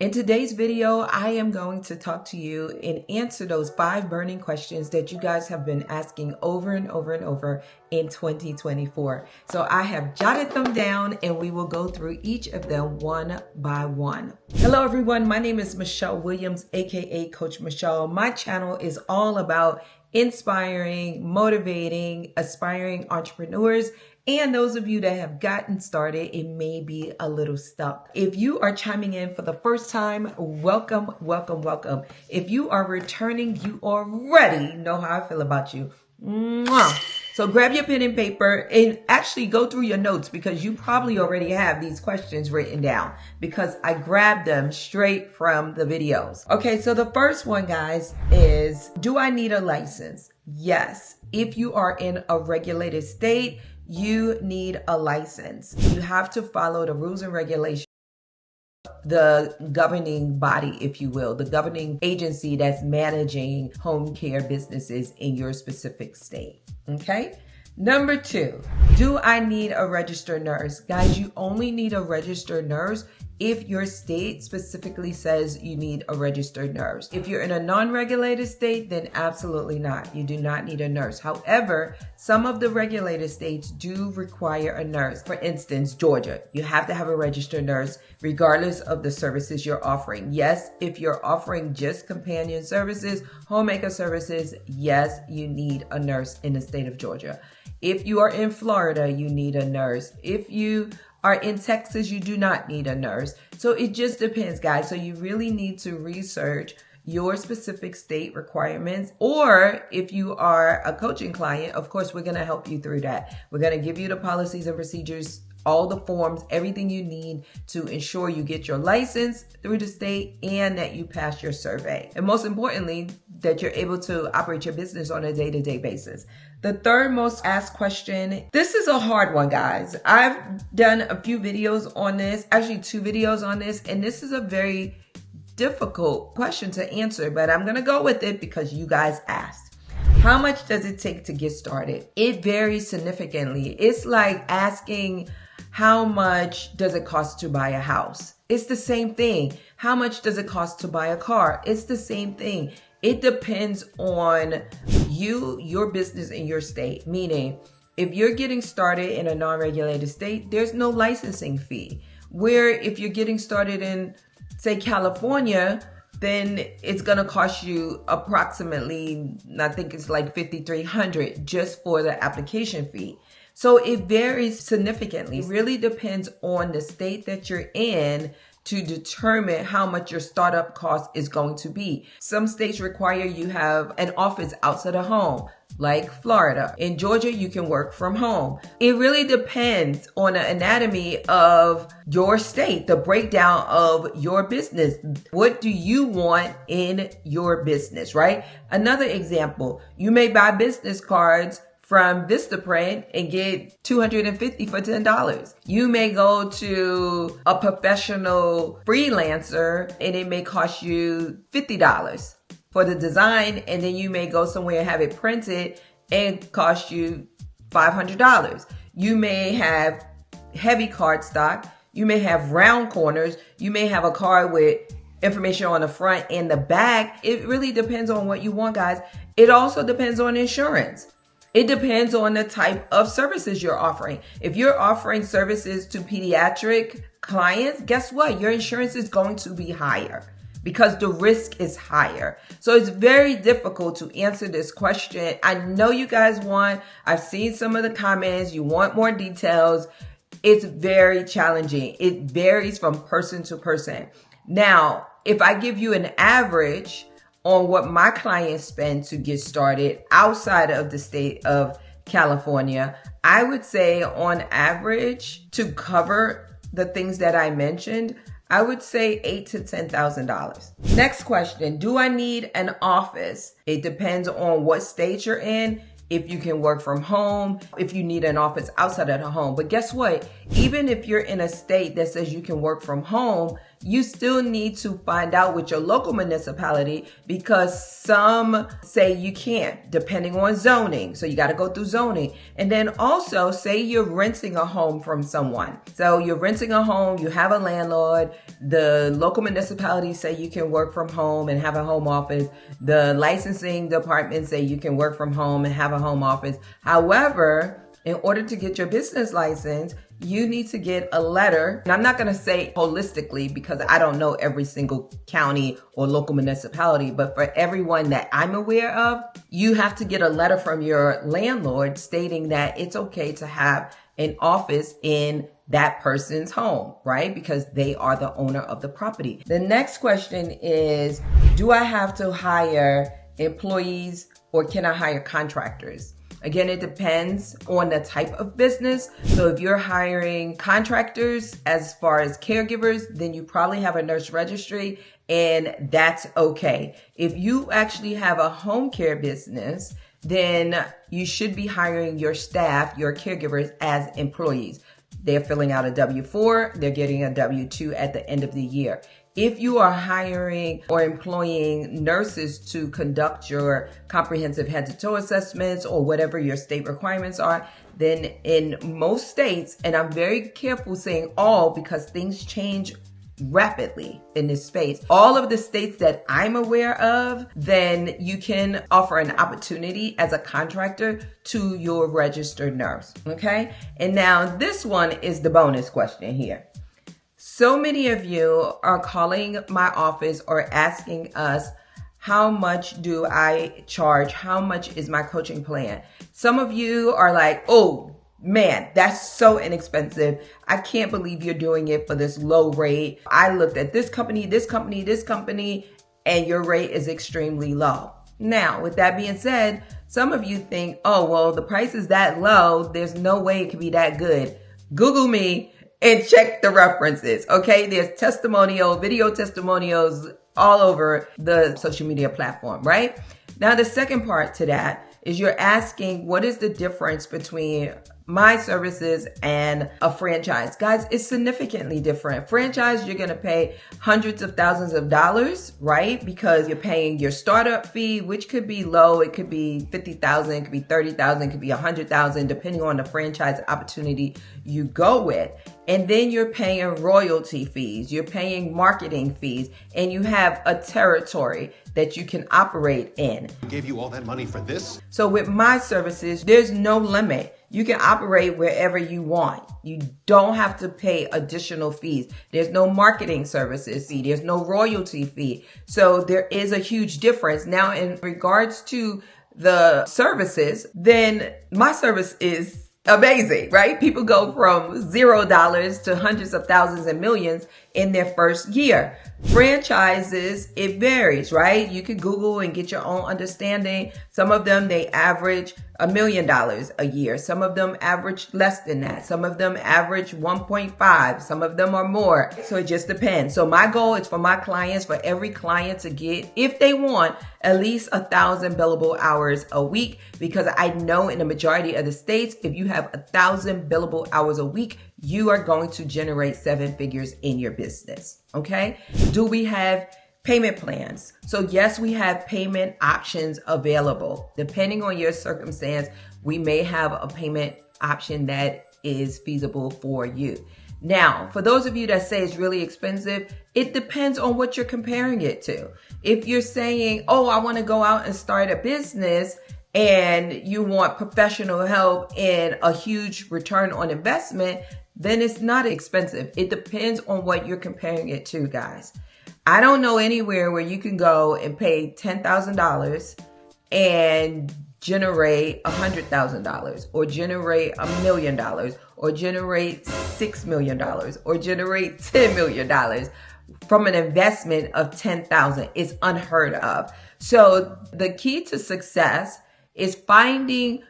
In today's video, I am going to talk to you and answer those 5 burning questions that you guys have been asking over and over and over in 2024. So I have jotted them down and we will go through each of them one by one. Hello everyone, my name is Michele Williams, aka Coach Michele. My channel is all about inspiring, motivating, aspiring entrepreneurs and those of you that have gotten started, it may be a little stuck. If you are chiming in for the first time, welcome, welcome, welcome. If you are returning, you already know how I feel about you. Mwah. So grab your pen and paper and actually go through your notes because you probably already have these questions written down because I grabbed them straight from the videos. Okay, so the first one, guys, is do I need a license? Yes. If you are in a regulated state, you need a license. You have to follow the rules and regulations, the governing body, if you will, the governing agency that's managing home care businesses in your specific state. Okay. Number 2, do I need a registered nurse? Guys, you only need a registered nurse if your state specifically says you need a registered nurse. If you're in a non-regulated state, then absolutely not. You do not need a nurse. However, some of the regulated states do require a nurse. For instance, Georgia, you have to have a registered nurse regardless of the services you're offering. Yes, if you're offering just companion services, homemaker services, yes, you need a nurse in the state of Georgia. If you are in Florida, you need a nurse. If you are in Texas, you do not need a nurse. So it just depends, guys. So you really need to research your specific state requirements. Or if you are a coaching client, of course, we're going to help you through that. We're going to give you the policies and procedures, all the forms, everything you need to ensure you get your license through the state and that you pass your survey. And most importantly, that you're able to operate your business on a day-to-day basis. The third most asked question, this is a hard one, guys. I've done a few videos on this, actually 2 videos on this, and this is a very difficult question to answer, but I'm going to go with it because you guys asked. How much does it take to get started? It varies significantly. It's like asking, how much does it cost to buy a house? It's the same thing. How much does it cost to buy a car? It's the same thing. It depends on you, your business, and your state. Meaning, if you're getting started in a non-regulated state, there's no licensing fee. Where if you're getting started in, say, California, then it's going to cost you approximately, I think it's like $5,300 just for the application fee. So it varies significantly. It really depends on the state that you're in to determine how much your startup cost is going to be. Some states require you have an office outside of home, like Florida. In Georgia, you can work from home. It really depends on the anatomy of your state, the breakdown of your business. What do you want in your business, right? Another example, you may buy business cards from Vistaprint and get $250 for $10. You may go to a professional freelancer and it may cost you $50 for the design, and then you may go somewhere and have it printed and cost you $500. You may have heavy cardstock. You may have round corners. You may have a card with information on the front and the back. It really depends on what you want, guys. It also depends on insurance. It depends on the type of services you're offering. If you're offering services to pediatric clients, guess what? Your insurance is going to be higher because the risk is higher. So it's very difficult to answer this question. I know you guys I've seen some of the comments, you want more details. It's very challenging. It varies from person to person. Now, if I give you an average on what my clients spend to get started outside of the state of California, I would say on average to cover the things that I mentioned, I would say $8,000 to $10,000. Next question, do I need an office? It depends on what state you're in, if you can work from home, if you need an office outside of the home. But guess what? Even if you're in a state that says you can work from home, you still need to find out with your local municipality, because some say you can't, depending on zoning. So you got to go through zoning. And then also, say you're renting a home from someone. So you're renting a home, you have a landlord, the local municipality say you can work from home and have a home office. The licensing department say you can work from home and have a home office. However, in order to get your business license, you need to get a letter. And I'm not going to say holistically because I don't know every single county or local municipality, but for everyone that I'm aware of, you have to get a letter from your landlord stating that it's okay to have an office in that person's home, right? Because they are the owner of the property. The next question is, do I have to hire employees or can I hire contractors? Again, it depends on the type of business. So if you're hiring contractors as far as caregivers, then you probably have a nurse registry and that's okay. If you actually have a home care business, then you should be hiring your staff, your caregivers as employees. They're filling out a W-4, they're getting a W-2 at the end of the year. If you are hiring or employing nurses to conduct your comprehensive head to toe assessments or whatever your state requirements are, then in most states, and I'm very careful saying all because things change rapidly in this space, all of the states that I'm aware of, then you can offer an opportunity as a contractor to your registered nurse, okay? And now this one is the bonus question here. So many of you are calling my office or asking us, how much do I charge? How much is my coaching plan? Some of you are like, oh man, that's so inexpensive. I can't believe you're doing it for this low rate. I looked at this company, and your rate is extremely low. Now, with that being said, some of you think, oh, well, the price is that low. There's no way it could be that good. Google me and check the references, okay? There's video testimonials all over the social media platform, right? Now, the second part to that is you're asking, what is the difference between my services and a franchise? Guys, it's significantly different. Franchise, you're going to pay hundreds of thousands of dollars, right? Because you're paying your startup fee, which could be low. It could be $50,000, it could be $30,000, it could be $100,000, depending on the franchise opportunity you go with. And then you're paying royalty fees, you're paying marketing fees, and you have a territory that you can operate in. I gave you all that money for this? So with my services, there's no limit. You can operate wherever you want. You don't have to pay additional fees. There's no marketing services fee. There's no royalty fee. So there is a huge difference. Now, in regards to the services, then my service is amazing, right? People go from $0 to hundreds of thousands and millions in their first year. Franchises, it varies, right? You could Google and get your own understanding. Some of them, they average $1 million a year. Some of them average less than that. Some of them average 1.5. Some of them are more. So it just depends. So my goal is for my clients, for every client to get, if they want, at least 1,000 billable hours a week, because I know in the majority of the states, if you have 1,000 billable hours a week, you are going to generate 7 figures in your business. Okay? Do we have payment plans? So yes, we have payment options available. Depending on your circumstance, we may have a payment option that is feasible for you. Now, for those of you that say it's really expensive, it depends on what you're comparing it to. If you're saying, oh, I want to go out and start a business and you want professional help and a huge return on investment, then it's not expensive. It depends on what you're comparing it to, guys. I don't know anywhere where you can go and pay $10,000 and generate $100,000 or generate $1 million or generate $6 million or generate $10 million from an investment of $10,000. It's unheard of. So the key to success is finding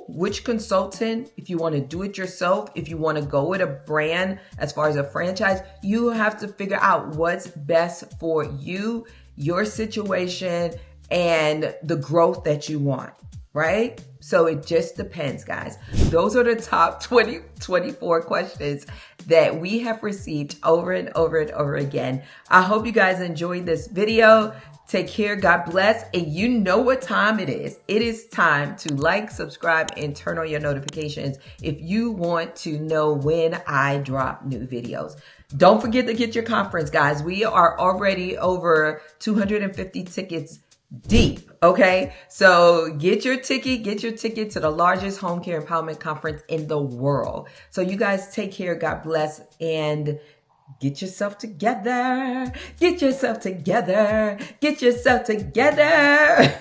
which consultant, if you want to do it yourself, if you want to go with a brand as far as a franchise, you have to figure out what's best for you, your situation, and the growth that you want. right? So it just depends, guys. Those are the top 24 questions that we have received over and over and over again. I hope you guys enjoyed this video. Take care. God bless. And you know what time it is. It is time to like, subscribe, and turn on your notifications if you want to know when I drop new videos. Don't forget to get your conference, guys. We are already over 250 tickets deep. Okay. So get your ticket to the largest home care empowerment conference in the world. So you guys take care. God bless. And get yourself together. Get yourself together. Get yourself together.